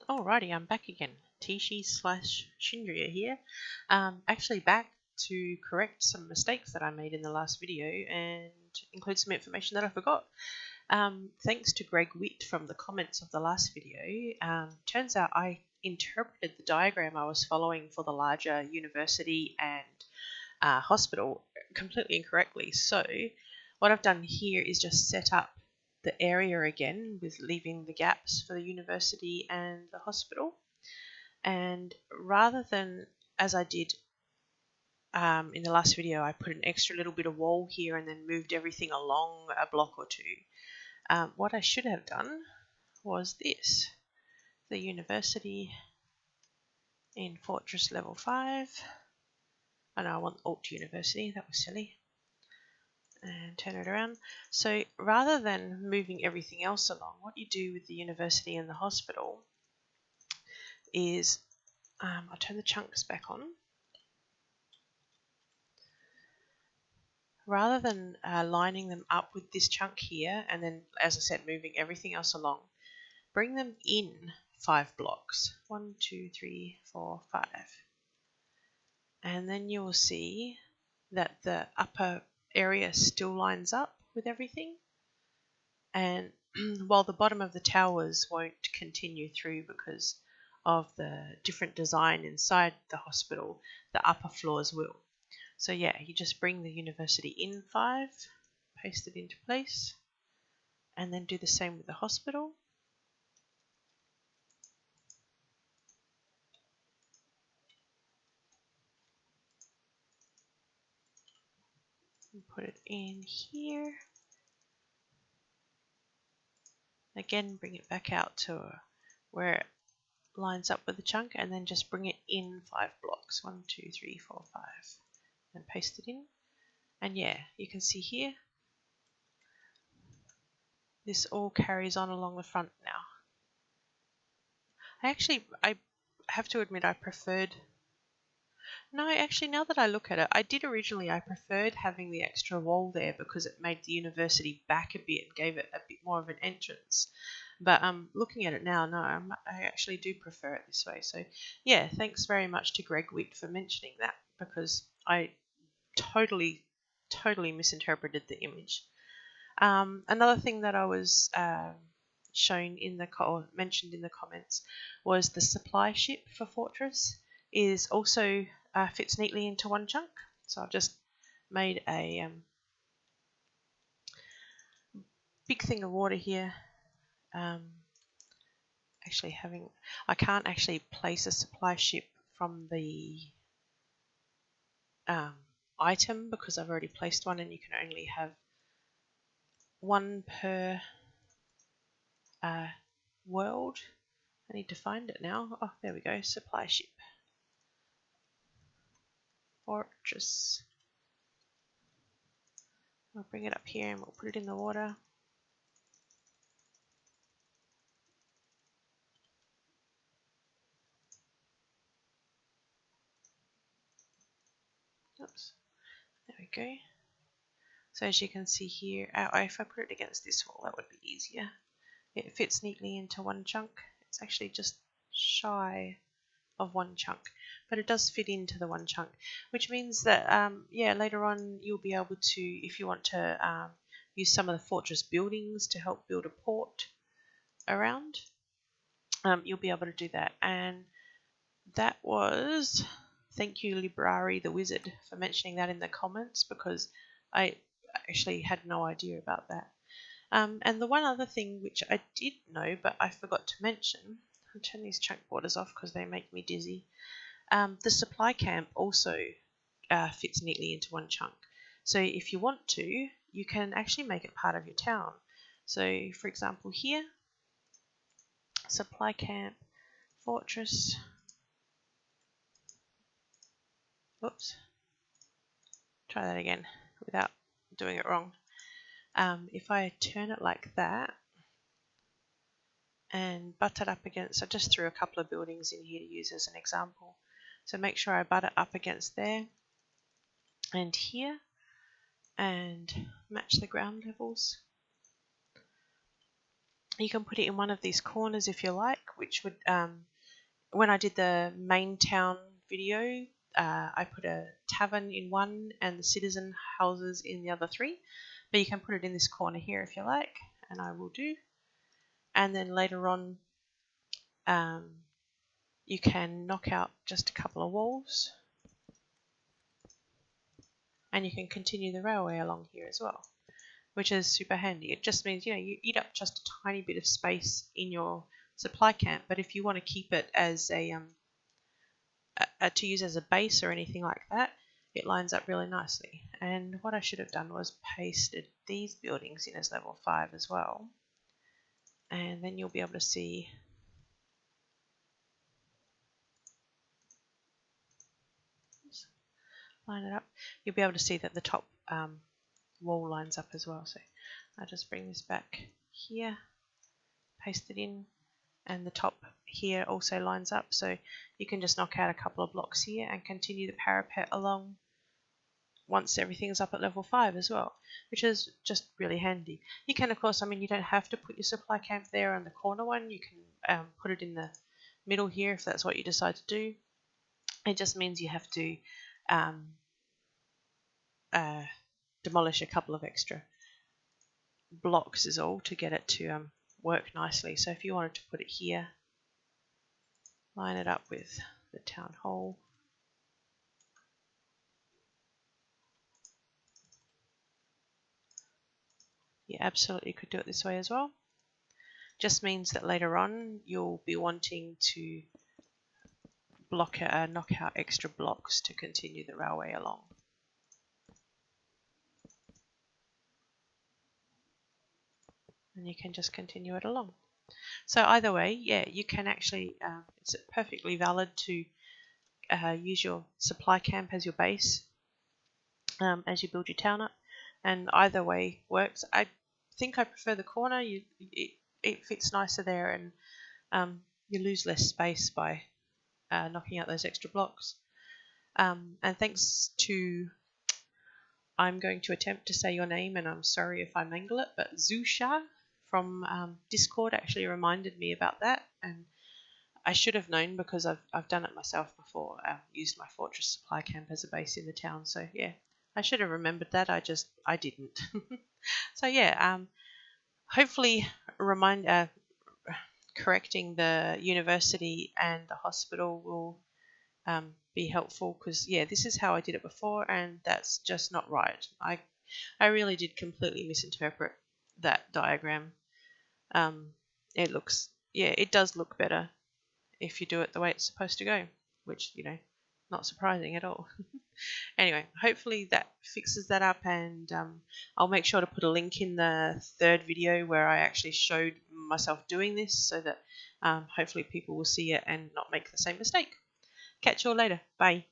Alrighty, I'm back again. Tishi slash Shindria here. Actually back to correct some mistakes that I made in the last video and include some information that I forgot. Thanks to Greg Witt from the comments of the last video, turns out I interpreted the diagram I was following for the larger university and hospital completely incorrectly. So what I've done here is just set up the area again with leaving the gaps for the university and the hospital. And rather than, as I did in the last video, I put an extra little bit of wall here and then moved everything along a block or two. What I should have done was this. The university in Fortress Level 5. Oh no, I want Alt University, that was silly. And turn it around. So rather than moving everything else along, what you do with the university and the hospital is I'll turn the chunks back on. Rather than lining them up with this chunk here and then, as I said, moving everything else along, bring them in 5 blocks. 1, 2, 3, 4, 5. And then you will see that the upper area still lines up with everything, and while the bottom of the towers won't continue through because of the different design inside the hospital, the upper floors will. So yeah, you just bring the university in 5, paste it into place, and then do the same with the hospital. And put it in here. Again, bring it back out to where it lines up with the chunk, and then just bring it in 5 blocks. 1, 2, 3, 4, 5. And paste it in. And yeah, you can see here, this all carries on along the front now. I have to admit I preferred... No, actually, now that I look at it, I preferred having the extra wall there because it made the university back a bit and gave it a bit more of an entrance. But looking at it now, no, I actually do prefer it this way. So yeah, thanks very much to Greg Witt for mentioning that, because I totally misinterpreted the image. Another thing that I was shown in the or mentioned in the comments was the supply ship for Fortress is also fits neatly into one chunk. So I've just made a big thing of water here. I can't actually place a supply ship from the item because I've already placed one, and you can only have one per world. I need to find it now. Oh, there we go. Supply ship. Fortress. I'll bring it up here and we'll put it in the water. Oops. There we go. So as you can see here, if I put it against this wall, that would be easier. It fits neatly into one chunk. It's actually just shy of one chunk, but it does fit into the one chunk, which means that yeah, later on you'll be able to, if you want to use some of the Fortress buildings to help build a port around, you'll be able to do that. And that was, thank you Librari the Wizard for mentioning that in the comments, because I actually had no idea about that. And the one other thing which I did know but I forgot to mention, I'll turn these chunk borders off because they make me dizzy. The supply camp also fits neatly into one chunk. So if you want to, you can actually make it part of your town. So for example here, supply camp, Fortress. Oops. Try that again without doing it wrong. If I turn it like that and butt it up against, I just threw a couple of buildings in here to use as an example. So make sure I butt it up against there and here and match the ground levels. You can put it in one of these corners if you like, which would, when I did the main town video, I put a tavern in one and the citizen houses in the other 3. But you can put it in this corner here if you like, and I will do. And then later on, you can knock out just a couple of walls, and you can continue the railway along here as well, which is super handy. It just means, you eat up just a tiny bit of space in your supply camp, but if you want to keep it as to use as a base or anything like that, it lines up really nicely. And what I should have done was pasted these buildings in as level 5 as well, and then you'll be able to see line it up. You'll be able to see that the top wall lines up as well. So I'll just bring this back here, paste it in, and the top here also lines up. So you can just knock out a couple of blocks here and continue the parapet along once everything's up at level 5 as well, which is just really handy. You can, of course, you don't have to put your supply camp there on the corner one. You can put it in the middle here if that's what you decide to do. It just means you have to demolish a couple of extra blocks is all to get it to work nicely. So if you wanted to put it here, line it up with the town hall. You absolutely could do it this way as well. Just means that later on you'll be wanting to knock out extra blocks to continue the railway along. And you can just continue it along. So either way, yeah, you can actually, it's perfectly valid to use your supply camp as your base as you build your town up, and either way works. I think I prefer the corner. It fits nicer there, and you lose less space by knocking out those extra blocks. And thanks to, I'm going to attempt to say your name, and I'm sorry if I mangle it, but Zusha from Discord actually reminded me about that, and I should have known because I've done it myself before. Used my fortress supply camp as a base in the town, so yeah, I should have remembered that. I didn't. So yeah, hopefully correcting the university and the hospital will be helpful, because yeah, this is how I did it before, and that's just not right. I really did completely misinterpret that diagram. It does look better if you do it the way it's supposed to go, which, not surprising at all. Anyway, hopefully that fixes that up, and I'll make sure to put a link in the 3rd video where I actually showed myself doing this, so that hopefully people will see it and not make the same mistake. Catch you all later. Bye.